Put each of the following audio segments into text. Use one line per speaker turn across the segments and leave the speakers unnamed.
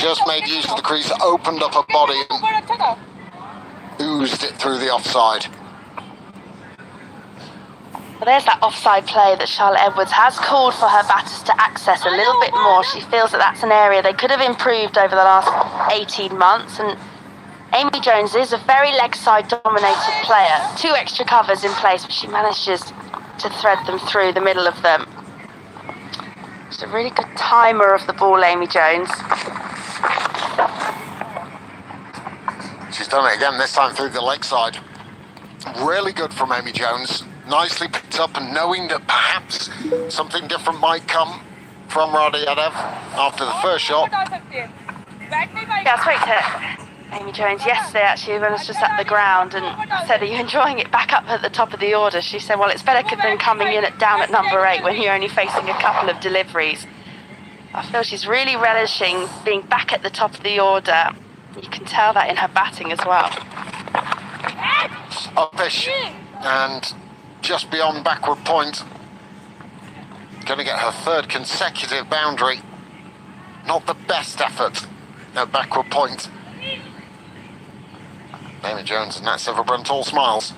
just made use of the crease, opened up her body and oozed it through the offside.
Well, there's that offside play that Charlotte Edwards has called for her batters to access a little bit more. She feels that that's an area they could have improved over the last 18 months. And Amy Jones is a very leg side dominated player. 2 extra covers in place, but she manages to thread them through the middle of them. She's a really good timer of the ball, Amy Jones.
She's done it again, this time through the leg side. Really good from Amy Jones. Nicely picked up, and knowing that perhaps something different might come from Radyadev after the first shot.
Yeah, I spoke to Amy Jones yesterday actually when I was just at the ground and said, are you enjoying it back up at the top of the order? She said, well, it's better than coming in down at number 8 when you're only facing a couple of deliveries. I feel she's really relishing being back at the top of the order. You can tell that in her batting as well.
Uppish and just beyond backward point. Going to get her 3rd consecutive boundary. Not the best effort at backward point. Amy Jones and Nat Silverbrunt all smiles.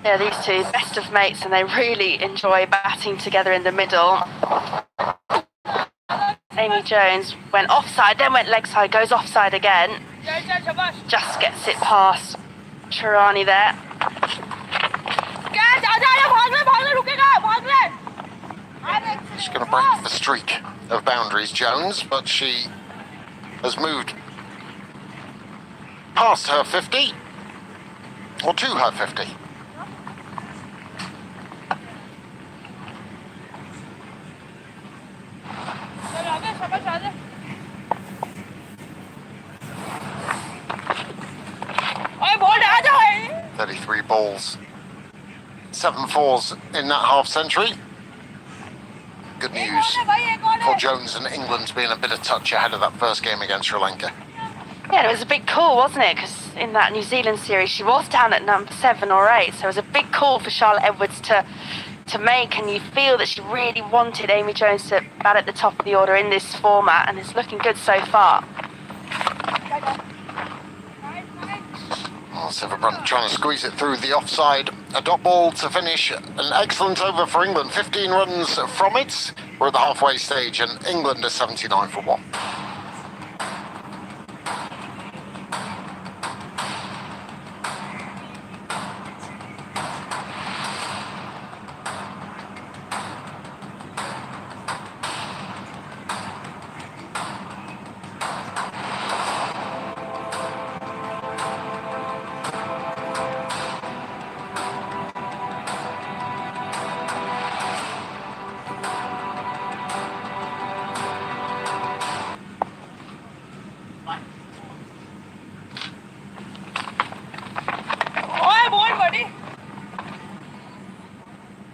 Yeah, these two, best of mates, and they really enjoy batting together in the middle. Amy Jones went offside, then went leg side, goes offside again. Just gets it past Sharani there.
She's going to break the streak of boundaries, Jones, but she has moved past her 50, or to her 50. "33 balls, 7 fours in that half century." Good news for Jones and England being a bit of touch ahead of that first game against Sri Lanka.
Yeah, it was a big call, wasn't it? Because in that New Zealand series, she was down at number 7 or 8. So it was a big call for Charlotte Edwards to make. And you feel that she really wanted Amy Jones to bat at the top of the order in this format. And it's looking good so far.
Oh, Silverbrunt trying to squeeze it through the offside. A dot ball to finish. An excellent over for England. 15 runs from it. We're at the halfway stage and England are 79 for 1.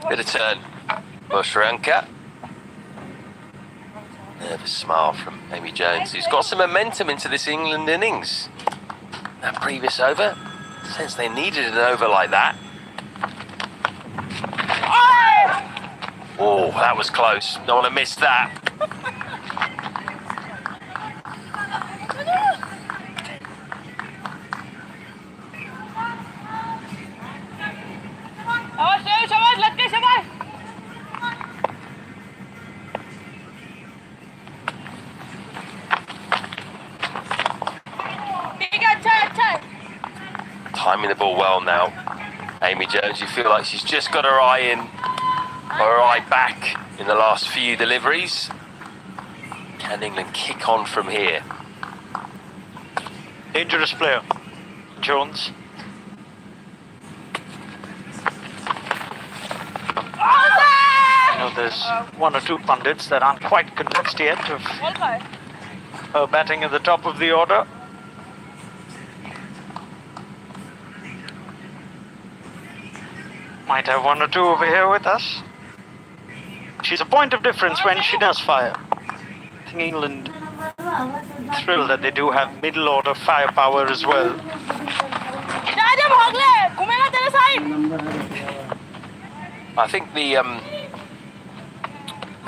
Bit of turn for Sri Lanka. Nervous smile from Amy Jones, who's got some momentum into this England innings. That previous over, since they needed an over like that. Oh, that was close. Don't want to miss that. Timing the ball well now. Amy Jones, you feel like she's just got her eye back in the last few deliveries. Can England kick on from here?
Dangerous player, Jones. I know there's 1 or 2 pundits that aren't quite convinced yet of her batting at the top of the order. Might have 1 or 2 over here with us. She's a point of difference when she does fire. I think England thrilled that they do have middle order firepower as well.
I think the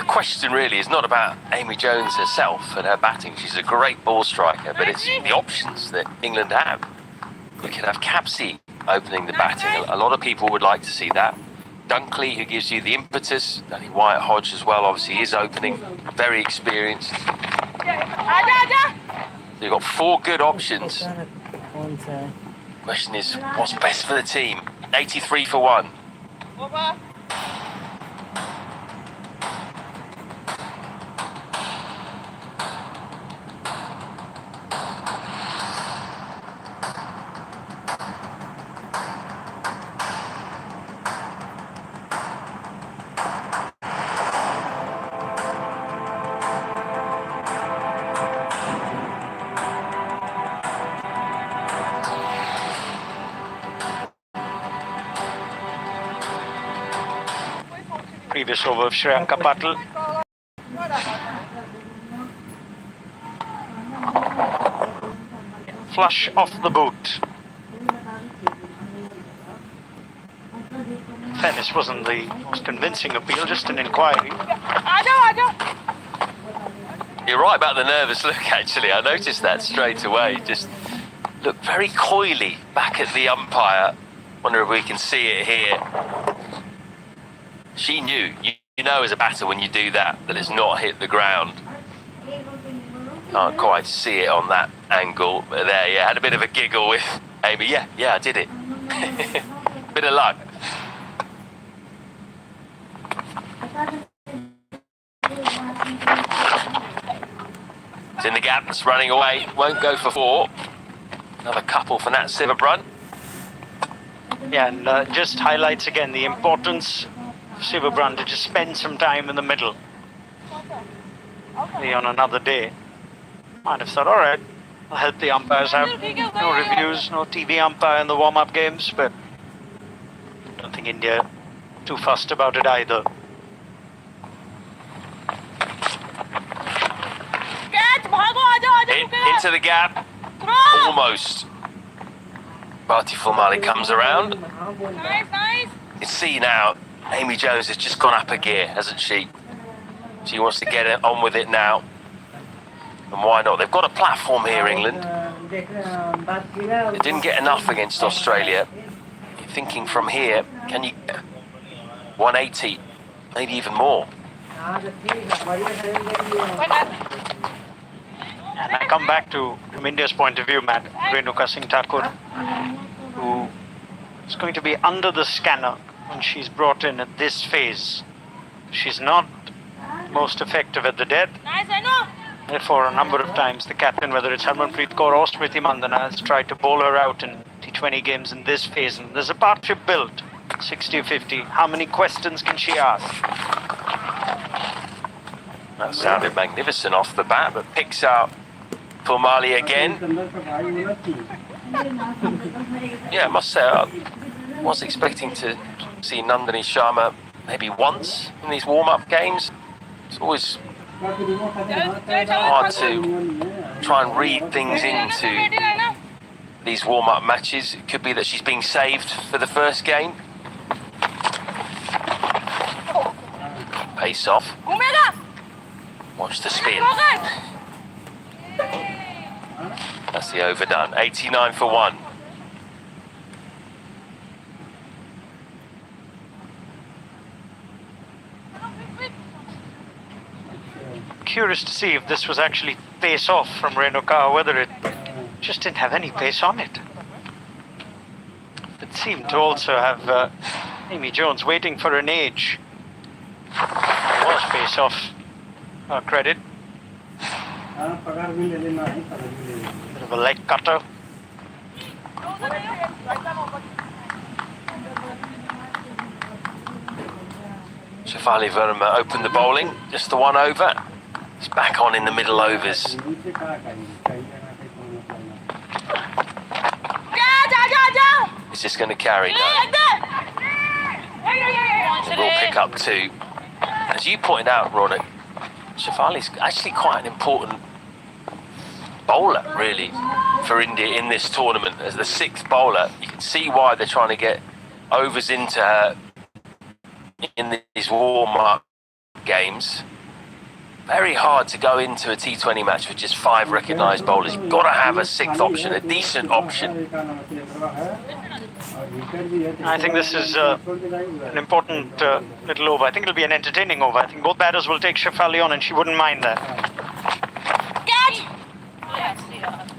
the question really is not about Amy Jones herself and her batting. She's a great ball striker, but it's the options that England have. We could have Capsey opening the batting. A lot of people would like to see that. Dunkley, who gives you the impetus. Danny Wyatt Hodge as well, obviously is opening. Very experienced. So you've got 4 good options. Question is, what's best for the team? 83 for 1.
Previous over of Shriyanka Patil. Flush off the boot. Fairness wasn't the most convincing appeal, just an inquiry.
You're right about the nervous look, actually. I noticed that straight away. Just looked very coyly back at the umpire. Wonder if we can see it here. She knew. You know as a batter when you do that it's not hit the ground. Can't quite see it on that angle. But there, yeah, had a bit of a giggle with Amy. Yeah, I did it. Bit of luck. It's in the gap, it's running away. Won't go for 4. Another couple for Nat Sivabrun.
Yeah, and just highlights again the importance of Sivabrun to just spend some time in the middle. Maybe on another day, might have thought, all right, I'll help the umpires out. No reviews, no TV umpire in the warm-up games, but I don't think India too fussed about it either.
Into the gap. Almost. Bharti Fulmali comes around. You can see now, Amy Jones has just gone up a gear, hasn't she? She wants to get on with it now. And why not? They've got a platform here, England. They didn't get enough against Australia. You're thinking from here, can you... 180, maybe even more.
And I come back to, from India's point of view, Matt, Renuka Singh Thakur, who is going to be under the scanner when she's brought in at this phase. She's not most effective at the death. Therefore, a number of times the captain, whether it's Harmanpreet Kaur or Smriti Mandhana, has tried to bowl her out in T20 games in this phase. And there's a partnership built, 60-50. How many questions can she ask?
That sounded magnificent off the bat, but picks out Fulmali again. Yeah, I must say, I was expecting to see Nandini Sharma maybe once in these warm-up games. It's always hard to try and read things into these warm-up matches. It could be that she's being saved for the first game. Pace off. Watch the spin. That's the overdone. 89 for 1.
Curious to see if this was actually pace off from Renuka, or whether it just didn't have any pace on it. It seemed to also have Amy Jones waiting for an age. It was pace off, credit. Bit of a leg cutter.
Shafali Verma opened the bowling, just the one over. It's back on in the middle overs. Is this going to carry? No. It will pick up 2. As you pointed out, Ronak, Shafali's actually quite an important bowler, really, for India in this tournament. As the 6th bowler, you can see why they're trying to get overs into her in these warm-up games. Very hard to go into a T20 match with just 5 recognised bowlers. You've got to have a 6th option, a decent option.
I think this is an important little over. I think it'll be an entertaining over. I think both batters will take Shefali on, and she wouldn't mind that.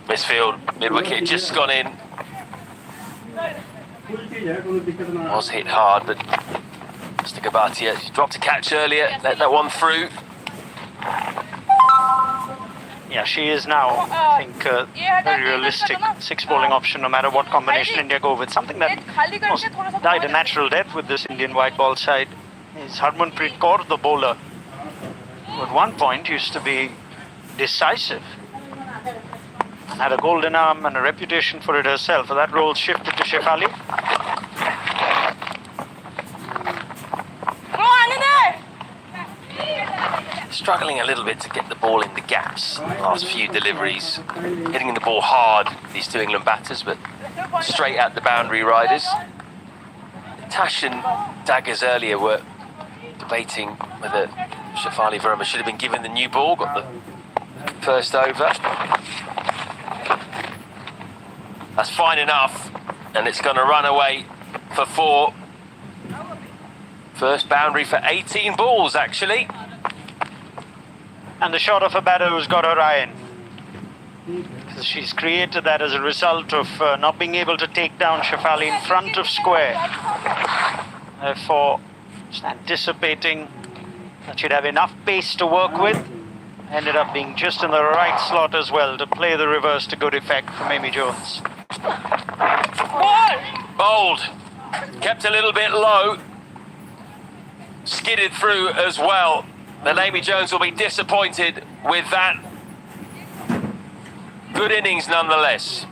Misfield, mid-wicket just gone in. Was hit hard, but Mr. Gabatia, she dropped a catch earlier, let that one through.
Yeah, she is now, I think, very realistic 6 bowling option no matter what combination India go with. Something that almost died a natural death with this Indian white ball side is Harmanpreet Kaur, the bowler, who at one point used to be decisive. Had a golden arm and a reputation for it herself. So that role shifted to Shefali.
Struggling a little bit to get the ball in the gaps. Last few deliveries, hitting the ball hard, these 2 England batters, but straight at the boundary riders. Tash and Daggers earlier were debating whether Shefali Verma should have been given the new ball, got the first over. That's fine enough, and it's going to run away for 4. First boundary for 18 balls, actually.
And the shot of a batter who's got her eye in. Because she's created that as a result of not being able to take down Shefali in front of square. Therefore, just anticipating that she'd have enough pace to work with. Ended up being just in the right slot as well to play the reverse to good effect from Amy Jones.
Bold. Kept a little bit low. Skidded through as well. Then Amy Jones will be disappointed with that. Good innings nonetheless.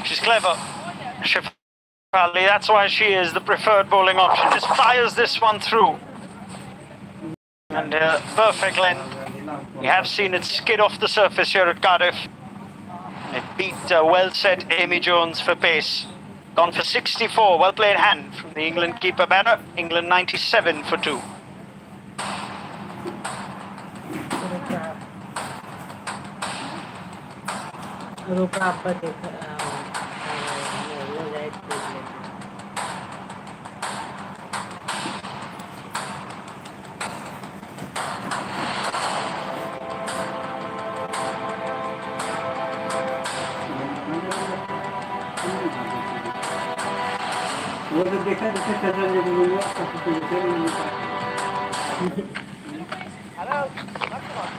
She's clever. Shefali, that's why she is the preferred bowling option. Just fires this one through. And perfect length. We have seen it skid off the surface here at Cardiff. It beat well-set Amy Jones for pace. Gone for 64, well-played hand from the England keeper batter. England 97 for 2.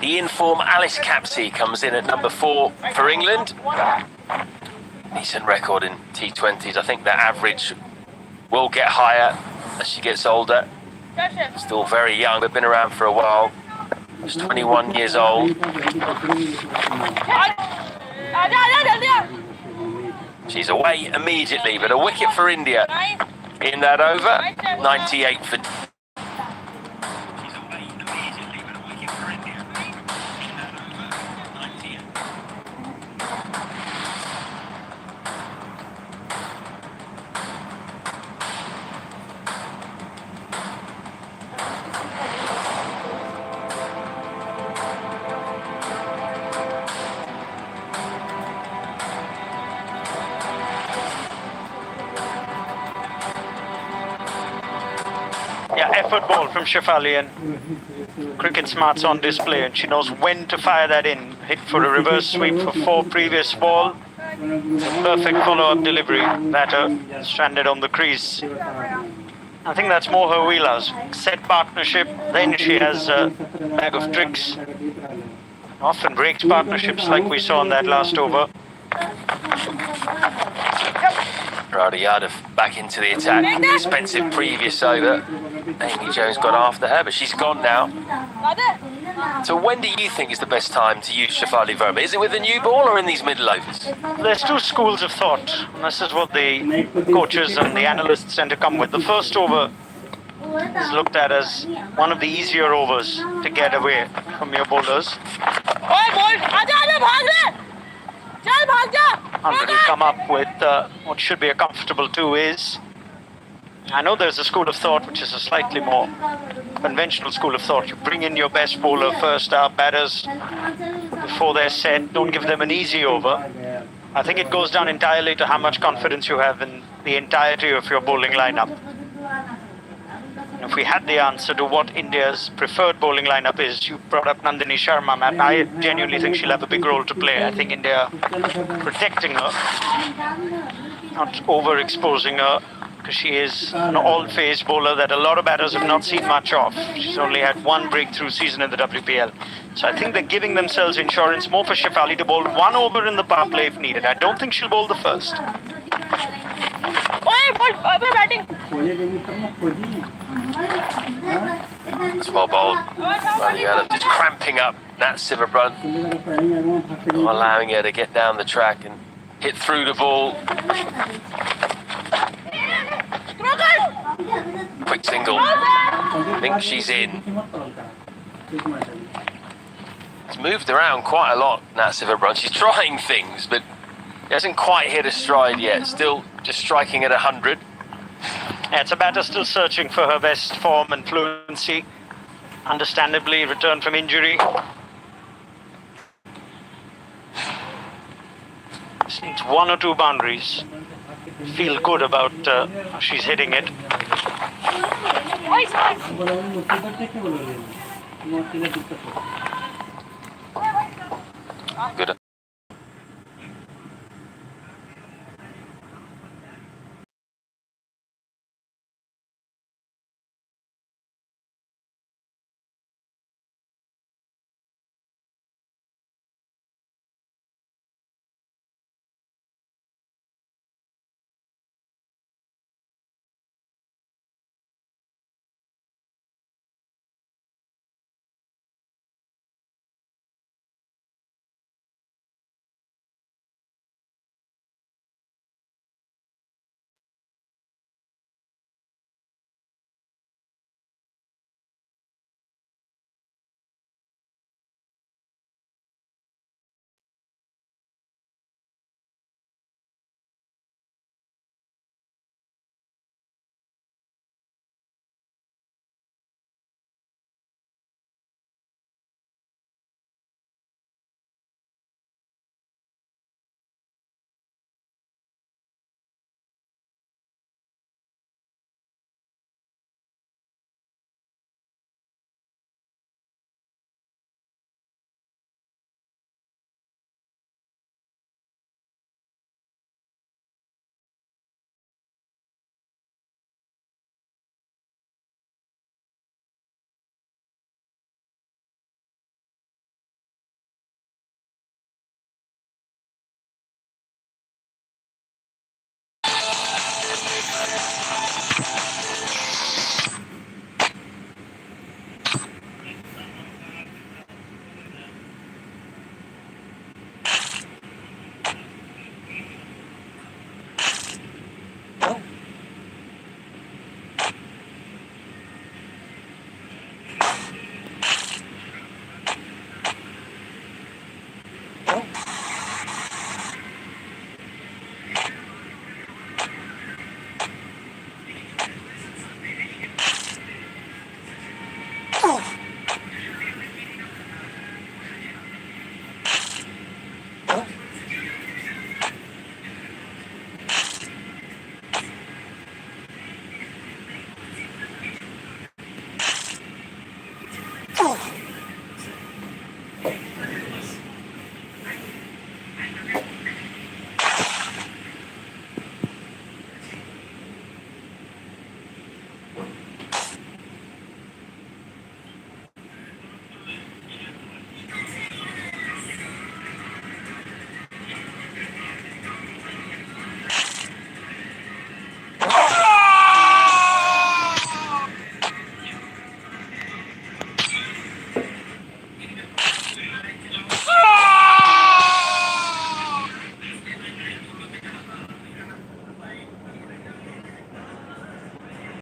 The in-form Alice Capsey comes in at number 4 for England. Decent record in T20s. I think their average will get higher as she gets older. Still very young, but been around for a while. She's 21 years old. She's away immediately, but a wicket for India in that over. 98 for...
Yeah, effort ball from Shefali, and cricket smarts on display, and she knows when to fire that in. Hit for a reverse sweep for 4 previous ball. Perfect follow-up delivery. Batter stranded on the crease. I think that's more her wheelhouse. Set partnership, then she has a bag of tricks. Often breaks partnerships like we saw in that last over.
Radha Yadav back into the attack. Expensive previous over. Amy Jones got after her, but she's gone now. So when do you think is the best time to use Shefali Verma? Is it with the new ball or in these middle overs?
There's 2 schools of thought, and this is what the coaches and the analysts tend to come with. The first over is looked at as one of the easier overs to get away from your bowlers. And will come up with what should be a comfortable 2 is. I know there's a school of thought which is a slightly more conventional school of thought. You bring in your best bowler first up, batters before they're set, don't give them an easy over. I think it goes down entirely to how much confidence you have in the entirety of your bowling lineup. If we had the answer to what India's preferred bowling lineup is, you brought up Nandini Sharma, Matt. I genuinely think she'll have a big role to play. I think India protecting her, not overexposing her, because she is an all-phase bowler that a lot of batters have not seen much of. She's only had one breakthrough season in the WPL. So I think they're giving themselves insurance more for Shefali to bowl one over in the power play if needed. I don't think she'll bowl the first.
It's well bowled. Running out of just cramping up Nat Sivabrant, not allowing her to get down the track and hit through the ball. Quick single. I think she's in. It's moved around quite a lot, Nat Sivabrant. She's trying things, but hasn't quite hit a stride yet. Still just striking at 100.
Yeah, it's a batter still searching for her best form and fluency. Understandably, returned from injury. Just needs one or two boundaries. Feel good about how she's hitting it.
Good